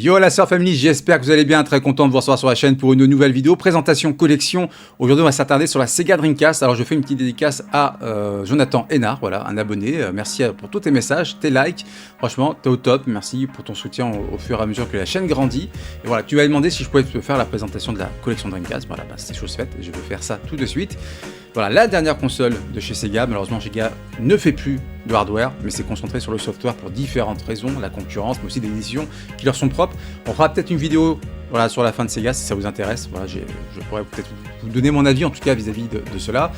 Yo la Sœur Family, j'espère que vous allez bien, très content de vous recevoir sur la chaîne pour une nouvelle vidéo, présentation collection. Aujourd'hui on va s'attarder sur la Sega Dreamcast. Alors je fais une petite dédicace à Jonathan Hénard, voilà, un abonné. Merci pour tous tes messages, tes likes, franchement t'es au top, merci pour ton soutien au fur et à mesure que la chaîne grandit. Et voilà, tu m'as demandé si je pouvais te faire la présentation de la collection Dreamcast, voilà, bah, c'est chose faite, je vais faire ça tout de suite. Voilà, la dernière console de chez Sega, malheureusement Sega ne fait plus de hardware, mais c'est concentré sur le software pour différentes raisons, la concurrence, mais aussi des éditions qui leur sont propres. On fera peut-être une vidéo voilà, sur la fin de Sega si ça vous intéresse. Voilà, je pourrais peut-être vous donner mon avis en tout cas vis-à-vis de cela.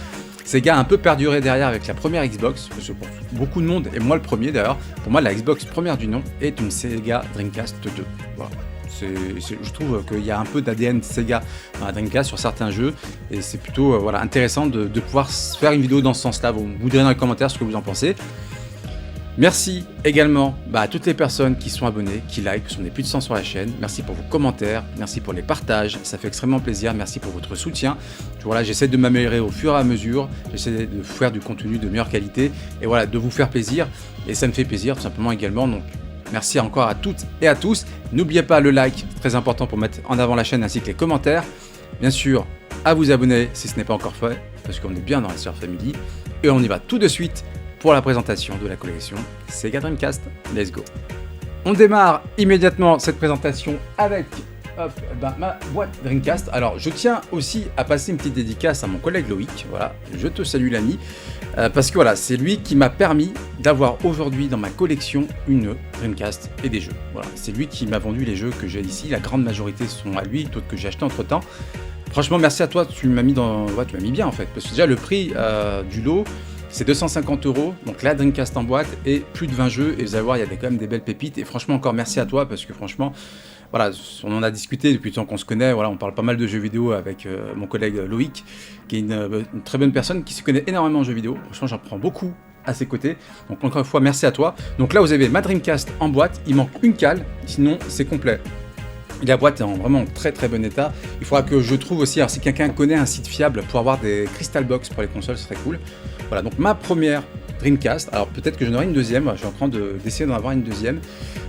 Sega a un peu perduré derrière avec la première Xbox, parce que pour beaucoup de monde, et moi le premier d'ailleurs, pour moi la Xbox première du nom est une Sega Dreamcast 2. Voilà. Je trouve qu'il y a un peu d'ADN Sega dans la Dreamcast sur certains jeux et c'est plutôt voilà, intéressant de pouvoir faire une vidéo dans ce sens-là. Vous direz dans les commentaires ce que vous en pensez. Merci également à toutes les personnes qui sont abonnées, qui like, on est plus de 100 sur la chaîne. Merci pour vos commentaires, merci pour les partages, ça fait extrêmement plaisir. Merci pour votre soutien. Voilà, j'essaie de m'améliorer au fur et à mesure, j'essaie de faire du contenu de meilleure qualité et voilà, de vous faire plaisir. Et ça me fait plaisir tout simplement également. Donc, merci encore à toutes et à tous. N'oubliez pas le like, très important pour mettre en avant la chaîne ainsi que les commentaires. Bien sûr, à vous abonner si ce n'est pas encore fait, parce qu'on est bien dans la Sœur Family. Et on y va tout de suite pour la présentation de la collection Sega Dreamcast. Let's go. On démarre immédiatement cette présentation avec ma boîte Dreamcast. Alors je tiens aussi à passer une petite dédicace à mon collègue Loïc, voilà, je te salue l'ami, parce que voilà, c'est lui qui m'a permis d'avoir aujourd'hui dans ma collection une Dreamcast et des jeux. Voilà, c'est lui qui m'a vendu les jeux que j'ai ici, la grande majorité sont à lui, d'autres que j'ai acheté entre temps. Franchement merci à toi, tu m'as mis dans, ouais, tu m'as mis bien en fait, parce que déjà le prix du lot c'est 250 €, donc la Dreamcast en boîte et plus de 20 jeux, et vous allez voir il y a quand même des belles pépites, et franchement encore merci à toi, parce que franchement voilà, on en a discuté depuis le temps qu'on se connaît, voilà, on parle pas mal de jeux vidéo avec mon collègue Loïc, qui est une très bonne personne, qui se connaît énormément en jeux vidéo, franchement j'en prends beaucoup à ses côtés, donc encore une fois merci à toi. Donc là vous avez ma Dreamcast en boîte, il manque une cale, sinon c'est complet. La boîte est en vraiment très très bon état. Il faudra que je trouve aussi, alors si quelqu'un connaît un site fiable pour avoir des Crystal Box pour les consoles, ce serait cool. Voilà, donc ma première Dreamcast, alors peut-être que j'en aurai une deuxième, je suis en train d'essayer d'en avoir une deuxième,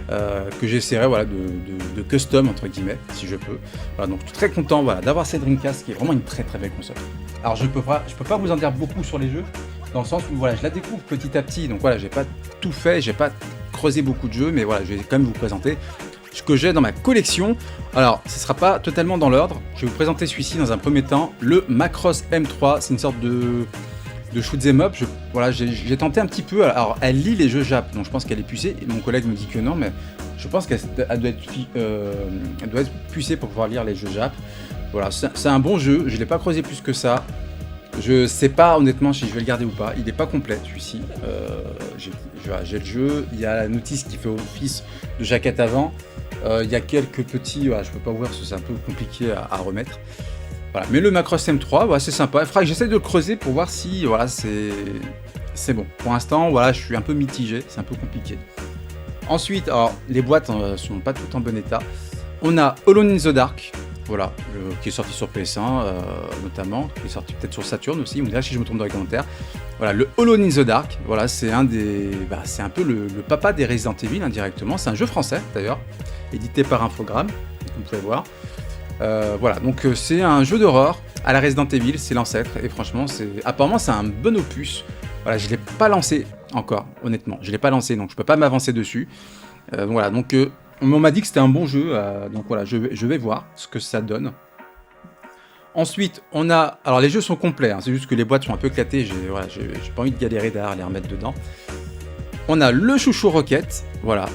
que j'essaierai voilà, de custom entre guillemets, si je peux. Voilà, donc je suis très content voilà, d'avoir cette Dreamcast qui est vraiment une très très belle console. Alors je peux pas vous en dire beaucoup sur les jeux, dans le sens où voilà, je la découvre petit à petit, donc voilà, j'ai pas tout fait, j'ai pas creusé beaucoup de jeux, mais voilà, je vais quand même vous présenter ce que j'ai dans ma collection. Alors, ce ne sera pas totalement dans l'ordre. Je vais vous présenter celui-ci dans un premier temps, le Macross M3. C'est une sorte de shoot'em up. Voilà, j'ai tenté un petit peu. Alors, elle lit les jeux Jap, donc je pense qu'elle est pucée. Et mon collègue me dit que non, mais je pense qu'elle doit être pucée pour pouvoir lire les jeux Jap. Voilà, c'est un bon jeu. Je ne l'ai pas creusé plus que ça. Je sais pas honnêtement si je vais le garder ou pas. Il n'est pas complet celui-ci. J'ai le jeu. Il y a la notice qui fait office de jaquette avant. Il y a quelques petits. Voilà, je peux pas ouvrir parce que c'est un peu compliqué à remettre. Voilà. Mais le Macross M3, voilà, c'est sympa. Il faudra que j'essaie de le creuser pour voir si voilà, c'est bon. Pour l'instant, voilà, je suis un peu mitigé. C'est un peu compliqué. Ensuite, alors, les boîtes sont pas toutes en bon état. On a Alone in the Dark. Voilà, qui est sorti sur PS1 notamment, qui est sorti peut-être sur Saturn aussi, vous me direz si je me trompe dans les commentaires. Voilà, le Alone in the Dark, voilà, c'est c'est un peu le papa des Resident Evil indirectement, c'est un jeu français d'ailleurs, édité par Infogrames, comme vous pouvez voir. Voilà, donc c'est un jeu d'horreur à la Resident Evil, c'est l'ancêtre, et franchement, apparemment c'est un bon opus. Voilà, je ne l'ai pas lancé encore, honnêtement, je ne l'ai pas lancé, donc je ne peux pas m'avancer dessus. Voilà, donc on m'a dit que c'était un bon jeu, donc voilà, je vais voir ce que ça donne. Ensuite, on a... Alors les jeux sont complets, hein, c'est juste que les boîtes sont un peu éclatées, j'ai pas envie de galérer derrière les remettre dedans. On a le Chouchou Rocket, voilà.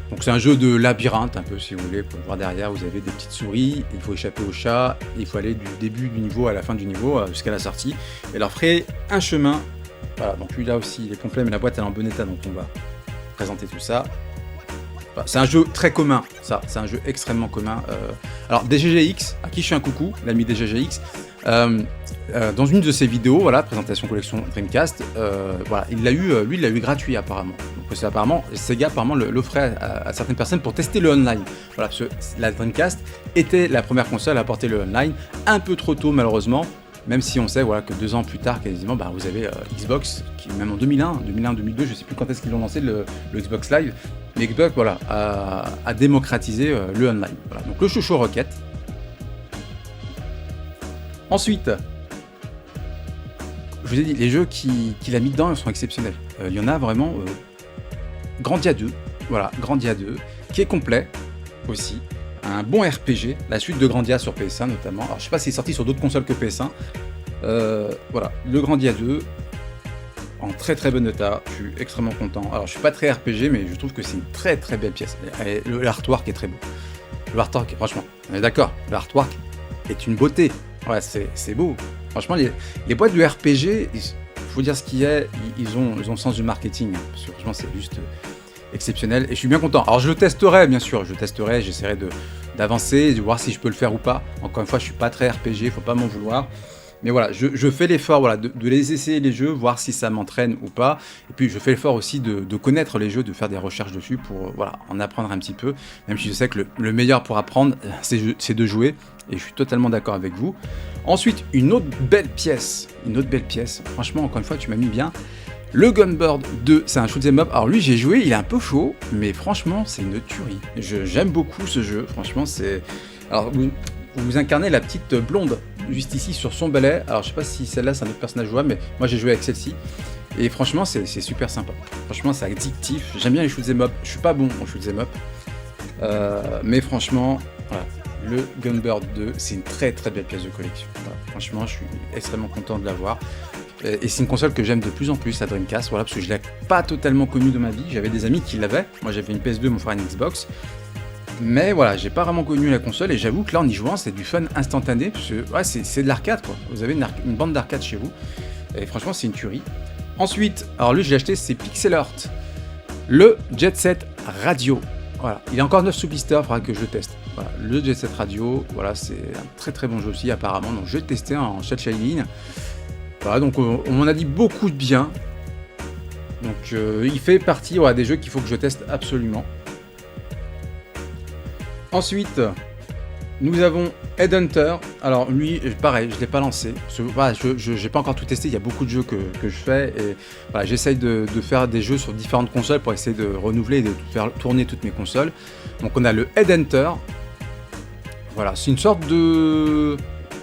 Donc c'est un jeu de labyrinthe, un peu si vous voulez, pour voir derrière, vous avez des petites souris, il faut échapper au chat, il faut aller du début du niveau à la fin du niveau, jusqu'à la sortie. Et leur ferait un chemin, voilà, donc lui là aussi il est complet, mais la boîte elle est en bon état, donc on va présenter tout ça. C'est un jeu très commun, ça, c'est un jeu extrêmement commun. Alors DGGX, à qui je fais un coucou, l'ami DGGX, dans une de ses vidéos, voilà, présentation collection Dreamcast, voilà, lui il l'a eu gratuit apparemment. Donc c'est apparemment, Sega apparemment l'offrait à certaines personnes pour tester le online. Voilà, parce que la Dreamcast était la première console à apporter le online, un peu trop tôt malheureusement. Même si on sait voilà, que 2 ans plus tard, quasiment, bah, vous avez Xbox, qui même en 2001, 2002, je ne sais plus quand est-ce qu'ils l'ont lancé, le Xbox Live. mais Xbox, voilà, a démocratisé le online. Voilà. Donc le chouchou Rocket. Ensuite, je vous ai dit, les jeux qu'il a mis dedans sont exceptionnels. Il y en a vraiment Grandia 2, voilà, Grandia 2, qui est complet aussi. Un bon RPG, la suite de Grandia sur PS1 notamment. Alors je sais pas s'il est sorti sur d'autres consoles que PS1. Voilà, le Grandia 2, en très très bon état, je suis extrêmement content. Alors je suis pas très RPG, mais je trouve que c'est une très très belle pièce. L'artwork est très beau. Le artwork, franchement, on est d'accord, le artwork est une beauté. Ouais, c'est beau. Franchement, les boîtes de RPG, il faut dire ce qu'il y a, ils ont le sens du marketing. Hein, parce que franchement, c'est juste exceptionnel. Et je suis bien content. Alors je le testerai, bien sûr. Je testerai, j'essaierai d'avancer, de voir si je peux le faire ou pas. Encore une fois, je suis pas très RPG, faut pas m'en vouloir. Mais voilà, je fais l'effort voilà, de les essayer les jeux, voir si ça m'entraîne ou pas. Et puis je fais l'effort aussi de connaître les jeux, de faire des recherches dessus pour voilà, en apprendre un petit peu. Même si je sais que le meilleur pour apprendre, c'est de jouer. Et je suis totalement d'accord avec vous. Ensuite, une autre belle pièce. Franchement, encore une fois, tu m'as mis bien. Le Gunbird 2, c'est un shoot'em up. Alors lui, j'ai joué, il est un peu chaud, mais franchement, c'est une tuerie. J'aime beaucoup ce jeu. Franchement, c'est... Alors, vous incarnez la petite blonde juste ici sur son balai. Alors je sais pas si celle-là c'est un autre personnage jouable, mais moi j'ai joué avec celle-ci. Et franchement c'est super sympa. Franchement c'est addictif. J'aime bien les shoot'em up. Je suis pas bon en shoot'em up. Mais franchement, voilà, le Gunbird 2, c'est une très très belle pièce de collection. Voilà, franchement je suis extrêmement content de l'avoir. Et c'est une console que j'aime de plus en plus, la Dreamcast, voilà, parce que je l'ai pas totalement connue de ma vie. J'avais des amis qui l'avaient. Moi j'avais une PS2, mon frère une Xbox. Mais voilà, j'ai pas vraiment connu la console et j'avoue que là en y jouant c'est du fun instantané parce que ouais, c'est de l'arcade quoi. Vous avez une bande d'arcade chez vous et franchement c'est une tuerie. Ensuite, alors lui je l'ai acheté, c'est Pixel Art, le Jet Set Radio. Voilà, il est encore neuf sous blister, il faudra que je le teste. Voilà, le Jet Set Radio, voilà, c'est un très très bon jeu aussi apparemment, donc je vais le tester en chat Shining. Voilà, donc on m'en a dit beaucoup de bien. Donc il fait partie voilà, des jeux qu'il faut que je teste absolument. Voilà. Nous avons Headhunter. Alors lui, pareil, je ne l'ai pas lancé. Voilà, je n'ai pas encore tout testé, il y a beaucoup de jeux que je fais. Et voilà, j'essaye de faire des jeux sur différentes consoles pour essayer de renouveler et de faire tourner toutes mes consoles. Donc on a le Headhunter. Voilà, c'est une sorte de...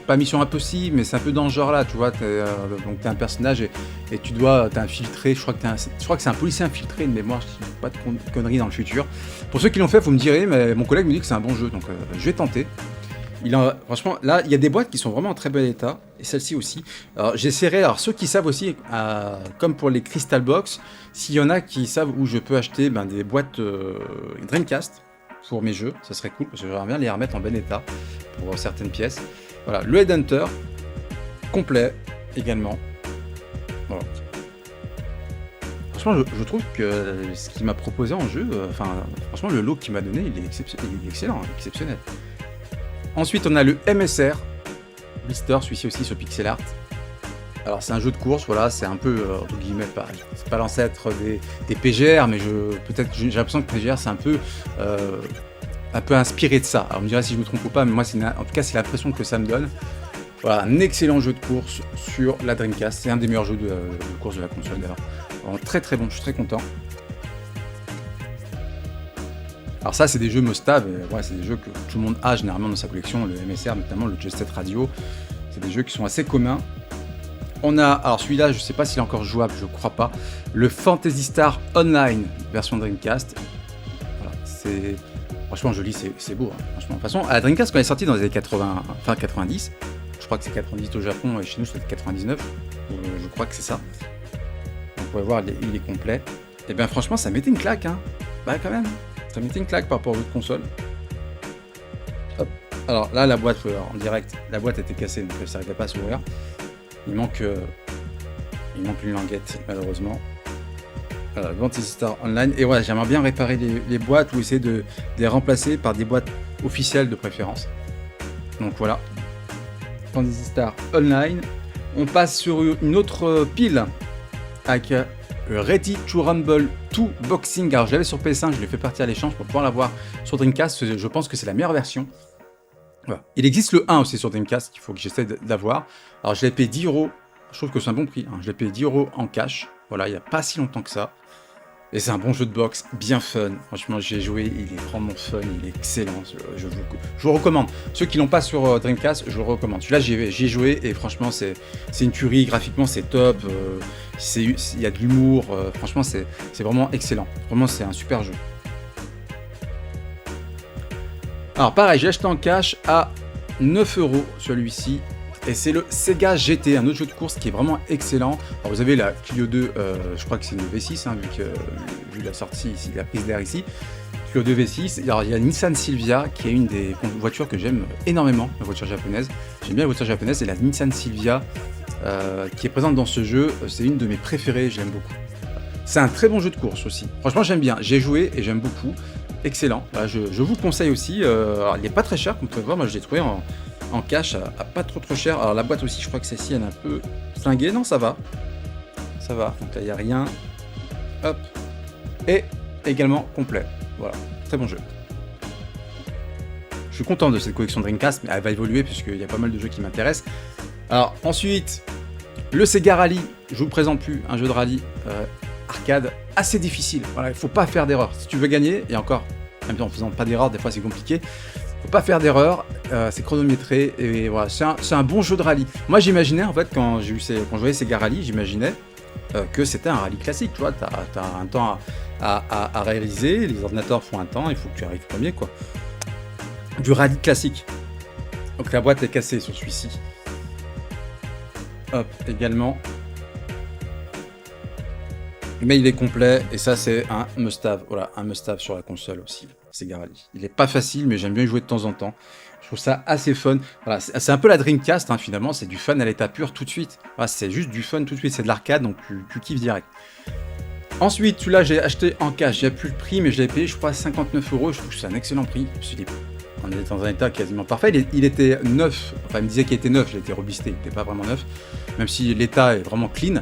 Pas mission impossible, mais c'est un peu dans ce genre-là, tu vois. Donc t'es un personnage et tu dois t'infiltrer. Je crois que c'est un policier infiltré de mémoire. Je dis pas de conneries dans le futur. Pour ceux qui l'ont fait, vous me direz, mais mon collègue me dit que c'est un bon jeu, donc je vais tenter. Franchement, là, il y a des boîtes qui sont vraiment en très bel état, et celle-ci aussi. Alors j'essaierai. Alors ceux qui savent aussi, comme pour les Crystal Box, s'il y en a qui savent où je peux acheter des boîtes Dreamcast pour mes jeux, ça serait cool parce que j'aimerais bien les remettre en bon état pour certaines pièces. Voilà, le Headhunter, complet également. Voilà. Franchement, je trouve que ce qu'il m'a proposé en jeu, franchement, le lot qu'il m'a donné, il est excellent, exceptionnel. Ensuite, on a le MSR, Blister, celui-ci aussi sur Pixel Art. Alors, c'est un jeu de course, voilà, c'est un peu, entre guillemets, c'est pas l'ancêtre des PGR, mais j'ai l'impression que PGR, c'est un peu inspiré de ça. Alors on me dirait si je me trompe ou pas, mais moi en tout cas c'est l'impression que ça me donne. Voilà, un excellent jeu de course sur la Dreamcast, c'est un des meilleurs jeux de course de la console d'ailleurs. Très très bon, je suis très content. Alors ça c'est des jeux must-have, ouais, c'est des jeux que tout le monde a généralement dans sa collection, le MSR notamment, le Jet Set Radio, c'est des jeux qui sont assez communs. On a, alors celui-là je sais pas s'il est encore jouable, je crois pas, le Phantasy Star Online version Dreamcast. Voilà, c'est... Franchement, joli, c'est beau. Hein, franchement. De toute façon, à la Dreamcast, quand elle est sortie dans les années 80, fin 90, je crois que c'est 90 au Japon et chez nous, c'est 99. Je crois que c'est ça. On pourrait voir, il est complet. Et bien, franchement, ça mettait une claque. Hein. Bah, quand même. Ça mettait une claque par rapport aux autres consoles. Hop. Alors là, la boîte, en direct, la boîte était cassée, donc ça n'arrivait pas à s'ouvrir. Il manque une languette, malheureusement. Voilà, Phantasy Star Online. Et voilà, j'aimerais bien réparer les boîtes ou essayer de les remplacer par des boîtes officielles de préférence. Donc voilà. Phantasy Star Online. On passe sur une autre pile avec Ready to Rumble 2 Boxing. Alors je l'avais sur PS5, je l'ai fait partir à l'échange pour pouvoir l'avoir sur Dreamcast. Je pense que c'est la meilleure version. Voilà. Il existe le 1 aussi sur Dreamcast qu'il faut que j'essaie d'avoir. Alors je l'ai payé 10 €. Je trouve que c'est un bon prix. Hein. Je l'ai payé 10 € en cash. Voilà, il n'y a pas si longtemps que ça. Et c'est un bon jeu de boxe, bien fun. Franchement, j'ai joué, il est vraiment fun, il est excellent. Je vous recommande. Ceux qui l'ont pas sur Dreamcast, je vous le recommande. Celui-là, j'y ai joué et franchement, c'est une tuerie. Graphiquement, c'est top. Il y a de l'humour. Franchement, c'est vraiment excellent. Vraiment, c'est un super jeu. Alors, pareil, j'ai acheté en cash à 9 € celui-ci. Et c'est le Sega GT, un autre jeu de course qui est vraiment excellent. Alors vous avez la Clio 2, je crois que c'est une V6, hein, vu la sortie ici, la prise d'air ici. Clio 2 V6. Alors il y a Nissan Silvia qui est une des voitures que j'aime énormément, la voiture japonaise. J'aime bien la voiture japonaise, et la Nissan Silvia qui est présente dans ce jeu, c'est une de mes préférées, je l'aime beaucoup. C'est un très bon jeu de course aussi. Franchement j'aime bien, j'ai joué et j'aime beaucoup. Excellent, voilà, je vous le conseille aussi. Alors, il n'est pas très cher, comme vous pouvez voir, moi je l'ai trouvé en cash à pas trop cher. Alors la boîte aussi, je crois que celle-ci elle est un peu flinguée. Non, ça va. Ça va. Donc là il n'y a rien. Hop. Et également complet. Voilà. Très bon jeu. Je suis content de cette collection Dreamcast, mais elle va évoluer puisqu'il y a pas mal de jeux qui m'intéressent. Alors ensuite, le Sega Rally. Je vous le présente plus. Un jeu de rallye arcade assez difficile. Voilà, il faut pas faire d'erreur. Si tu veux gagner, et encore, même en faisant pas d'erreur, des fois c'est compliqué. Faut pas faire d'erreur, c'est chronométré, et voilà, c'est un bon jeu de rallye. Moi j'imaginais en fait, quand je voyais Sega Rally, j'imaginais que c'était un rallye classique, tu vois, t'as un temps à réaliser, les ordinateurs font un temps, il faut que tu arrives premier, quoi. Du rallye classique. Donc la boîte est cassée sur celui-ci. Hop, également. Mais il est complet, et ça c'est un must-have, voilà, un must-have sur la console aussi, Sega Rally. Il est pas facile, mais j'aime bien y jouer de temps en temps. Je trouve ça assez fun. Voilà, c'est un peu la Dreamcast, hein, finalement, c'est du fun à l'état pur tout de suite. Voilà, c'est juste du fun tout de suite, c'est de l'arcade, donc tu kiffes direct. Ensuite, celui-là j'ai acheté en cash, j'ai plus le prix, mais je l'ai payé, je crois, 59 €. Je trouve que c'est un excellent prix. On est dans un état quasiment parfait. Il était neuf, enfin il me disait qu'il était neuf, je l'ai été reblisté, il n'était pas vraiment neuf, même si l'état est vraiment clean.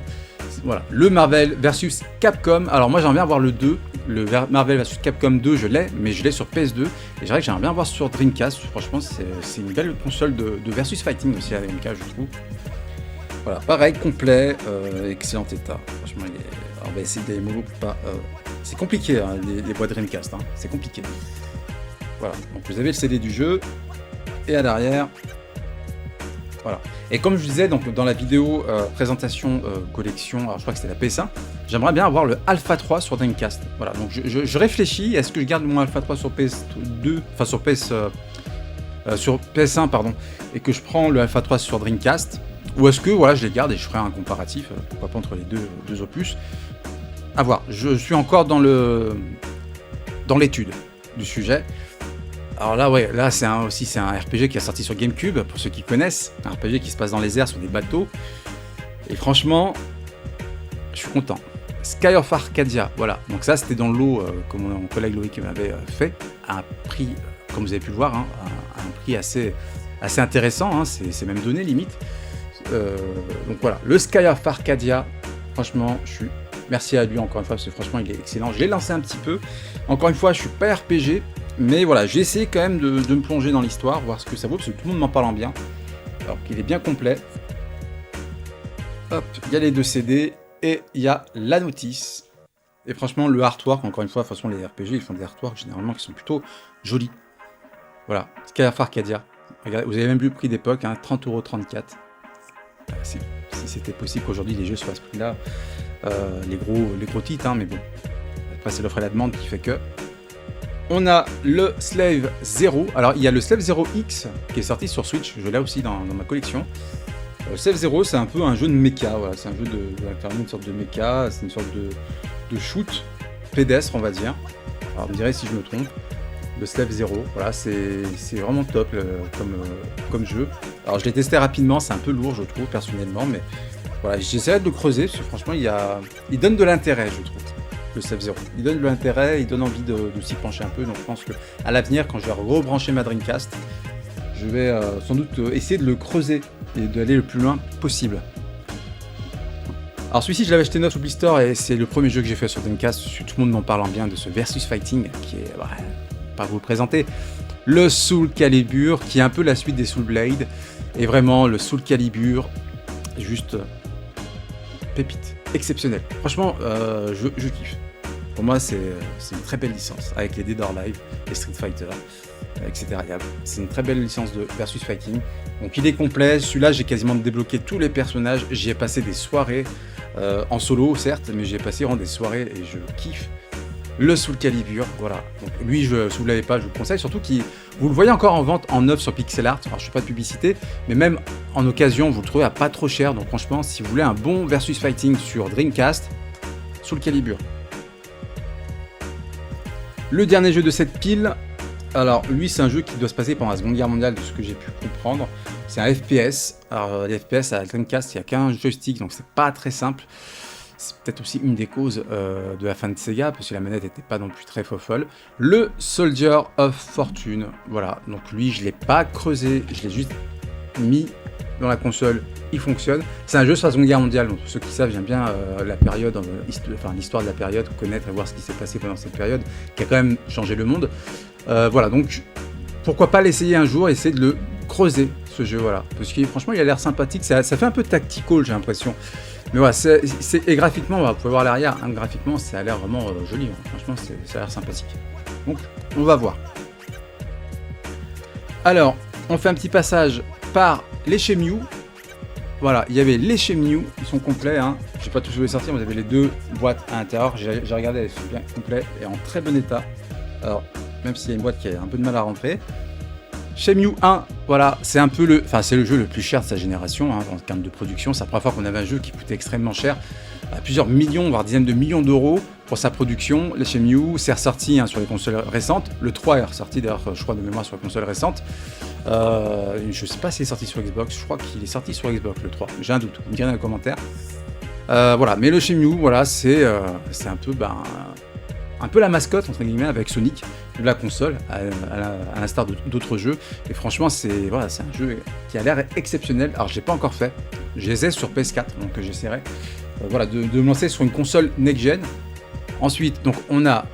Voilà, le Marvel versus Capcom. Alors moi j'aimerais bien voir le 2, le Marvel versus Capcom 2, je l'ai, mais je l'ai sur PS2. Et c'est vrai que j'aimerais bien voir sur Dreamcast. Franchement, c'est une belle console de versus fighting aussi à la MK, je trouve. Voilà, pareil, complet, excellent état. Franchement, alors, on va essayer d'aller mollo pour pas. C'est compliqué, hein, les boîtes Dreamcast, hein, c'est compliqué. Voilà, donc vous avez le CD du jeu, et à l'arrière. Voilà. Et comme je vous disais donc, dans la vidéo présentation collection, alors je crois que c'était la PS1, j'aimerais bien avoir le Alpha 3 sur Dreamcast. Voilà, donc je réfléchis, est-ce que je garde mon Alpha 3 sur PS2, enfin sur sur PS1 pardon, et que je prends le Alpha 3 sur Dreamcast, ou est-ce que voilà, je les garde et je ferai un comparatif, pourquoi pas entre les deux opus. À voir, je suis encore dans l'étude du sujet. Alors là, ouais, là c'est un RPG qui est sorti sur GameCube, pour ceux qui connaissent, un RPG qui se passe dans les airs sur des bateaux. Et franchement, je suis content. Sky of Arcadia, voilà. Donc ça, c'était dans le lot que mon collègue Loïc m'avait fait, à un prix, comme vous avez pu le voir, hein, un prix assez intéressant, hein, c'est même donné limite. Donc voilà, le Sky of Arcadia, franchement, merci à lui encore une fois, parce que franchement, il est excellent. Je l'ai lancé un petit peu. Encore une fois, je suis pas RPG. Mais voilà, j'ai essayé quand même de me plonger dans l'histoire, voir ce que ça vaut, parce que tout le monde m'en parle en bien. Alors qu'il est bien complet. Hop, il y a les 2 CD, et il y a la notice. Et franchement, le artwork, encore une fois, de toute façon, les RPG, ils font des artworks généralement qui sont plutôt jolis. Voilà, Sky of Arcadia. Regardez, vous avez même vu le prix d'époque, hein, 30,34 €. Si c'était possible qu'aujourd'hui les jeux soient à ce prix-là, les gros titres, hein, mais bon. Après, c'est l'offre et la demande qui fait que... On a le Slave 0. Alors, il y a le Slave 0 X qui est sorti sur Switch. Je l'ai aussi dans ma collection. Slave 0, c'est un peu un jeu de mecha. Voilà, c'est un jeu une sorte de mecha. C'est une sorte de shoot pédestre, on va dire. Alors, vous me direz si je me trompe. Le Slave 0. Voilà, c'est vraiment top comme jeu. Alors, je l'ai testé rapidement. C'est un peu lourd, je trouve, personnellement. Mais voilà, j'essaierai de le creuser parce que franchement, il donne de l'intérêt, je trouve. Le Slave 0. Il donne de l'intérêt, il donne envie de s'y pencher un peu, donc je pense qu'à l'avenir, quand je vais rebrancher ma Dreamcast, je vais sans doute essayer de le creuser et d'aller le plus loin possible. Alors celui-ci, je l'avais acheté neuf au blister et c'est le premier jeu que j'ai fait sur Dreamcast, tout le monde m'en parle en bien de ce Versus Fighting, qui est, pas vous le présenter, le Soul Calibur, qui est un peu la suite des Soul Blade, et vraiment le Soul Calibur, juste pépite. Exceptionnel. Franchement, je kiffe. Pour moi, c'est une très belle licence, avec les Dead or Alive, les Street Fighter, etc. C'est une très belle licence de Versus Fighting. Donc il est complet, celui-là j'ai quasiment débloqué tous les personnages, j'y ai passé des soirées, en solo certes, mais j'y ai passé vraiment des soirées et je kiffe. Le Soul Calibur, voilà. Donc, lui, si vous ne l'avez pas, je vous le conseille. Surtout que vous le voyez encore en vente en neuf sur Pixel Art. Alors, je ne fais pas de publicité, mais même en occasion, vous le trouvez à pas trop cher. Donc, franchement, si vous voulez un bon versus fighting sur Dreamcast, Soul Calibur. Le dernier jeu de cette pile, alors lui, c'est un jeu qui doit se passer pendant la Seconde Guerre mondiale, de ce que j'ai pu comprendre. C'est un FPS. Alors, les FPS à Dreamcast, il n'y a qu'un joystick, donc c'est pas très simple. C'est peut-être aussi une des causes de la fin de Sega, parce que la manette n'était pas non plus très folle. Le Soldier of Fortune, voilà. Donc lui, je ne l'ai pas creusé, je l'ai juste mis dans la console, il fonctionne. C'est un jeu sur la Seconde Guerre mondiale, donc pour ceux qui savent, j'aime bien la période, l'histoire de la période, connaître et voir ce qui s'est passé pendant cette période, qui a quand même changé le monde. Voilà, donc pourquoi pas l'essayer un jour, essayer de le creuser, ce jeu, voilà. Parce que franchement, il a l'air sympathique, ça fait un peu tactical, j'ai l'impression. Mais voilà, et graphiquement, voilà, vous pouvez voir l'arrière, hein, graphiquement, ça a l'air vraiment joli, hein. Franchement, ça a l'air sympathique. Donc, on va voir. Alors, on fait un petit passage par les Shenmue. Voilà, il y avait les Shenmue, ils sont complets, hein. Je sais pas tous où les sortir, vous avez les deux boîtes à l'intérieur, j'ai regardé, elles sont bien complètes et en très bon état. Alors, même s'il y a une boîte qui a un peu de mal à rentrer. Shenmue 1, voilà, c'est un peu c'est le jeu le plus cher de sa génération, hein, en termes de production. C'est la première fois qu'on avait un jeu qui coûtait extrêmement cher, à plusieurs millions, voire dizaines de millions d'euros pour sa production. Les Shenmue, c'est ressorti, hein, sur les consoles récentes. Le 3 est ressorti d'ailleurs, je crois, de mémoire sur les consoles récentes. Je sais pas s'il est sorti sur Xbox, je crois qu'il est sorti sur Xbox le 3, j'ai un doute, vous me direz dans les commentaires. Voilà, mais le Shenmue, voilà, c'est un peu la mascotte entre guillemets avec Sonic de la console, à l'instar d'autres jeux. Et franchement, c'est un jeu qui a l'air exceptionnel. Alors, je l'ai pas encore fait. Je les ai sur PS4, donc j'essaierai voilà, de me lancer sur une console next-gen. Ensuite, donc on a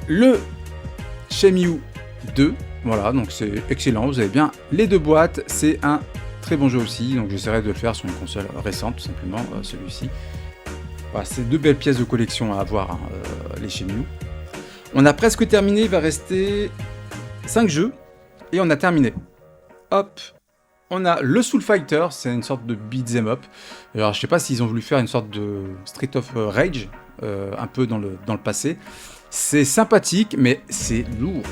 le Shenmue 2. Voilà, donc c'est excellent. Vous avez bien les deux boîtes. C'est un très bon jeu aussi. Donc j'essaierai de le faire sur une console récente, tout simplement, celui-ci. Voilà, c'est deux belles pièces de collection à avoir, hein, les Shenmue. On a presque terminé, il va rester 5 jeux et on a terminé. Hop, on a le Soul Fighter, c'est une sorte de beat'em up. Alors je sais pas s'ils ont voulu faire une sorte de Street of Rage, un peu dans le passé. C'est sympathique, mais c'est lourd.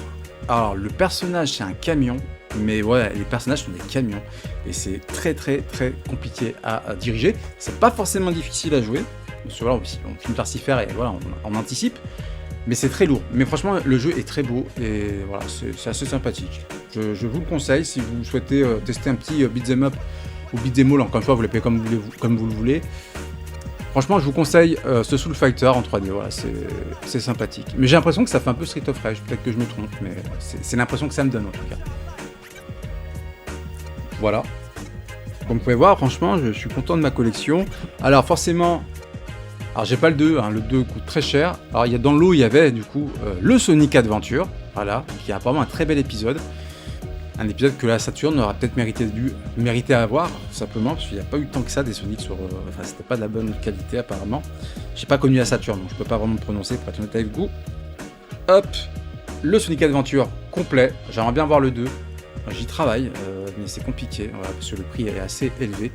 Alors le personnage c'est un camion, mais ouais, les personnages sont des camions et c'est très compliqué à diriger. C'est pas forcément difficile à jouer. Parce que voilà, on finit par s'y faire et voilà, on anticipe. Mais c'est très lourd. Mais franchement, le jeu est très beau et voilà, c'est assez sympathique. Je vous le conseille si vous souhaitez tester un petit beat'em up ou beat'em all. Encore une fois, vous l'appelez comme vous le voulez. Franchement, je vous conseille ce Soul Fighter en 3D. Voilà, c'est sympathique. Mais j'ai l'impression que ça fait un peu Street of Rage. Peut-être que je me trompe, mais c'est l'impression que ça me donne en tout cas. Voilà. Comme vous pouvez voir, franchement, je suis content de ma collection. Alors forcément... Alors j'ai pas le 2, hein, le 2 coûte très cher. Alors dans le lot, il y avait du coup le Sonic Adventure, voilà, qui est apparemment un très bel épisode. Un épisode que la Saturn aurait peut-être mérité à avoir, tout simplement, parce qu'il n'y a pas eu tant que ça des Sonic sur... Enfin, c'était pas de la bonne qualité apparemment. J'ai pas connu la Saturn, donc je peux pas vraiment me prononcer pour être honnête avec vous. Hop, le Sonic Adventure complet. J'aimerais bien voir le 2. J'y travaille, mais c'est compliqué, voilà, parce que le prix est assez élevé.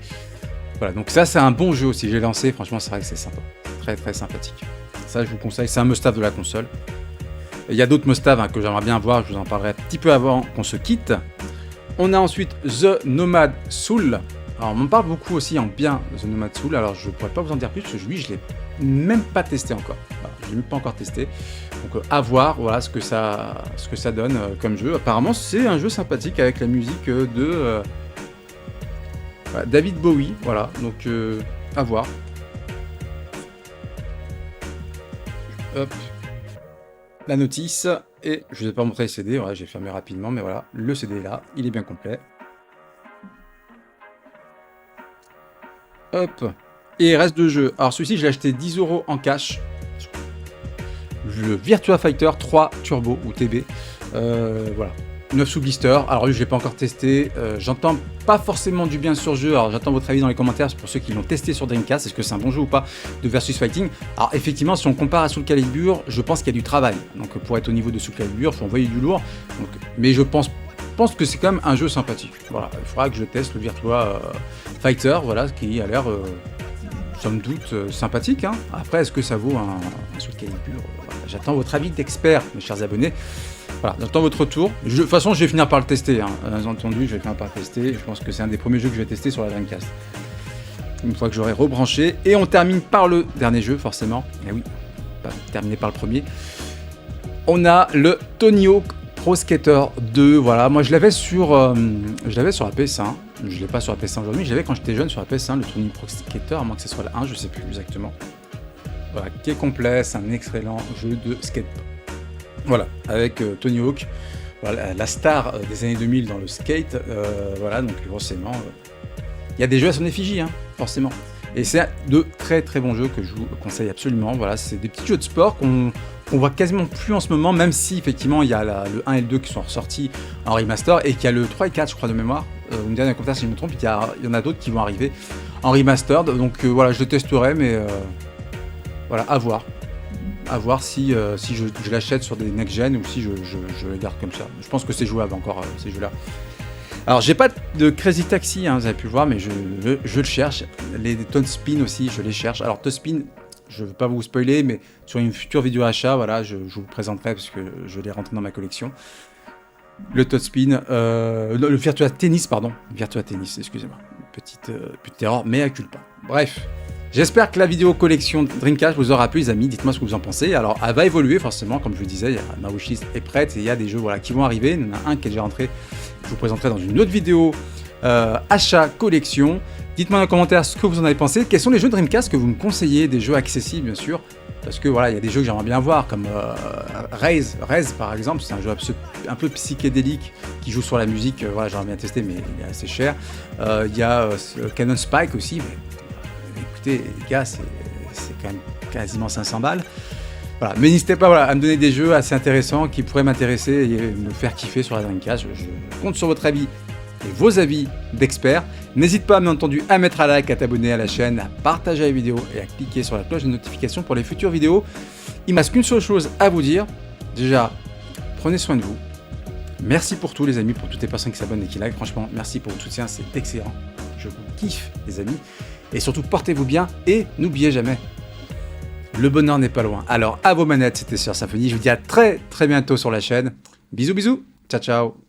Voilà, donc ça c'est un bon jeu aussi, j'ai lancé, franchement c'est vrai que c'est sympa, très sympathique. Ça je vous conseille, c'est un must-have de la console. Il y a d'autres must-have, hein, que j'aimerais bien voir, je vous en parlerai un petit peu avant qu'on se quitte. On a ensuite The Nomad Soul. Alors on m'en parle beaucoup aussi en bien de The Nomad Soul, alors je pourrais pas vous en dire plus, parce que lui je l'ai même pas testé encore. Voilà, je l'ai même pas encore testé. Donc à voir, voilà ce que ça donne comme jeu. Apparemment c'est un jeu sympathique avec la musique de... David Bowie, voilà, donc à voir. Hop, la notice, et je ne vais pas montrer le CD, voilà, j'ai fermé rapidement, mais voilà, le CD est là, il est bien complet. Hop, et il reste 2 jeux. Alors celui-ci, je l'ai acheté 10 € en cash. Le Virtua Fighter 3 Turbo ou TB, voilà. 9 sous blister. Alors lui, je l'ai pas encore testé. J'entends pas forcément du bien sur le jeu. Alors j'attends votre avis dans les commentaires pour ceux qui l'ont testé sur Dreamcast. Est-ce que c'est un bon jeu ou pas de Versus Fighting? Alors effectivement, si on compare à Soul Calibur, je pense qu'il y a du travail. Donc pour être au niveau de Soul Calibur, il faut envoyer du lourd. Donc, mais je pense que c'est quand même un jeu sympathique. Voilà, il faudra que je teste le Virtua Fighter, voilà, qui a l'air somme toute sympathique. Hein. Après, est-ce que ça vaut un Soul Calibur? Voilà. J'attends votre avis d'expert, mes chers abonnés. Voilà, j'attends votre retour. De toute façon, je vais finir par le tester. Hein. Bien entendu, je vais finir par le tester. Je pense que c'est un des premiers jeux que je vais tester sur la Dreamcast. Une fois que j'aurai rebranché. Et on termine par le dernier jeu, forcément. Et oui, pas terminé par le premier. On a le Tony Hawk Pro Skater 2. Voilà, moi je l'avais sur la PS1. Je ne l'ai pas sur la PS1 aujourd'hui. Je l'avais quand j'étais jeune sur la PS1, le Tony Hawk Pro Skater, à moins que ce soit le 1, je ne sais plus exactement. Voilà, qui est complet. C'est un excellent jeu de skate. Voilà, avec Tony Hawk, voilà, la star des années 2000 dans le skate, voilà, donc forcément, il y a des jeux à son effigie, hein, forcément. Et c'est de très très bons jeux que je vous conseille absolument, voilà, c'est des petits jeux de sport qu'on voit quasiment plus en ce moment, même si effectivement il y a le 1 et le 2 qui sont ressortis en remaster, et qu'il y a le 3 et 4 je crois de mémoire, vous me direz dans les commentaires si je me trompe, il y en a d'autres qui vont arriver en remastered, donc voilà, je le testerai, mais voilà, à voir. À voir si je l'achète sur des next-gen ou si je le garde comme ça. Je pense que c'est jouable encore, ces jeux-là. Alors, j'ai pas de Crazy Taxi, hein, vous avez pu le voir, mais je le cherche. Les Toad Spin aussi, je les cherche. Alors, Toad Spin, je ne veux pas vous spoiler, mais sur une future vidéo achat, voilà, je vous le présenterai parce que je l'ai rentré dans ma collection. Le Toad Spin, le Virtua Tennis, pardon. Virtua Tennis, excusez-moi. Petite erreur, mais à culpa. Bref. J'espère que la vidéo collection Dreamcast vous aura plu, les amis. Dites-moi ce que vous en pensez. Alors, elle va évoluer forcément, comme je vous disais. Ma wishlist est prête et il y a des jeux voilà, qui vont arriver. Il y en a un qui est déjà rentré. Je vous présenterai dans une autre vidéo achat collection. Dites-moi dans les commentaires ce que vous en avez pensé. Quels sont les jeux Dreamcast que vous me conseillez? Des jeux accessibles, bien sûr. Parce que voilà, il y a des jeux que j'aimerais bien voir, comme Raze par exemple. C'est un jeu un peu psychédélique qui joue sur la musique. Voilà, j'aimerais bien tester, mais il est assez cher. Il y a Cannon Spike aussi. Mais, écoutez, les gars, c'est quand même quasiment 500 balles. Voilà. Mais n'hésitez pas voilà, à me donner des jeux assez intéressants qui pourraient m'intéresser et me faire kiffer sur la Dreamcast. Je compte sur votre avis et vos avis d'experts. N'hésite pas, bien entendu, à mettre un like, à t'abonner à la chaîne, à partager la vidéo et à cliquer sur la cloche de notification pour les futures vidéos. Il ne me reste qu'une seule chose à vous dire. Déjà, prenez soin de vous. Merci pour tout, les amis, pour toutes les personnes qui s'abonnent et qui like. Franchement, merci pour votre soutien, c'est excellent. Je vous kiffe, les amis. Et surtout, portez-vous bien et n'oubliez jamais, le bonheur n'est pas loin. Alors, à vos manettes, c'était Sir Symphony. Je vous dis à très très bientôt sur la chaîne. Bisous, bisous. Ciao, ciao.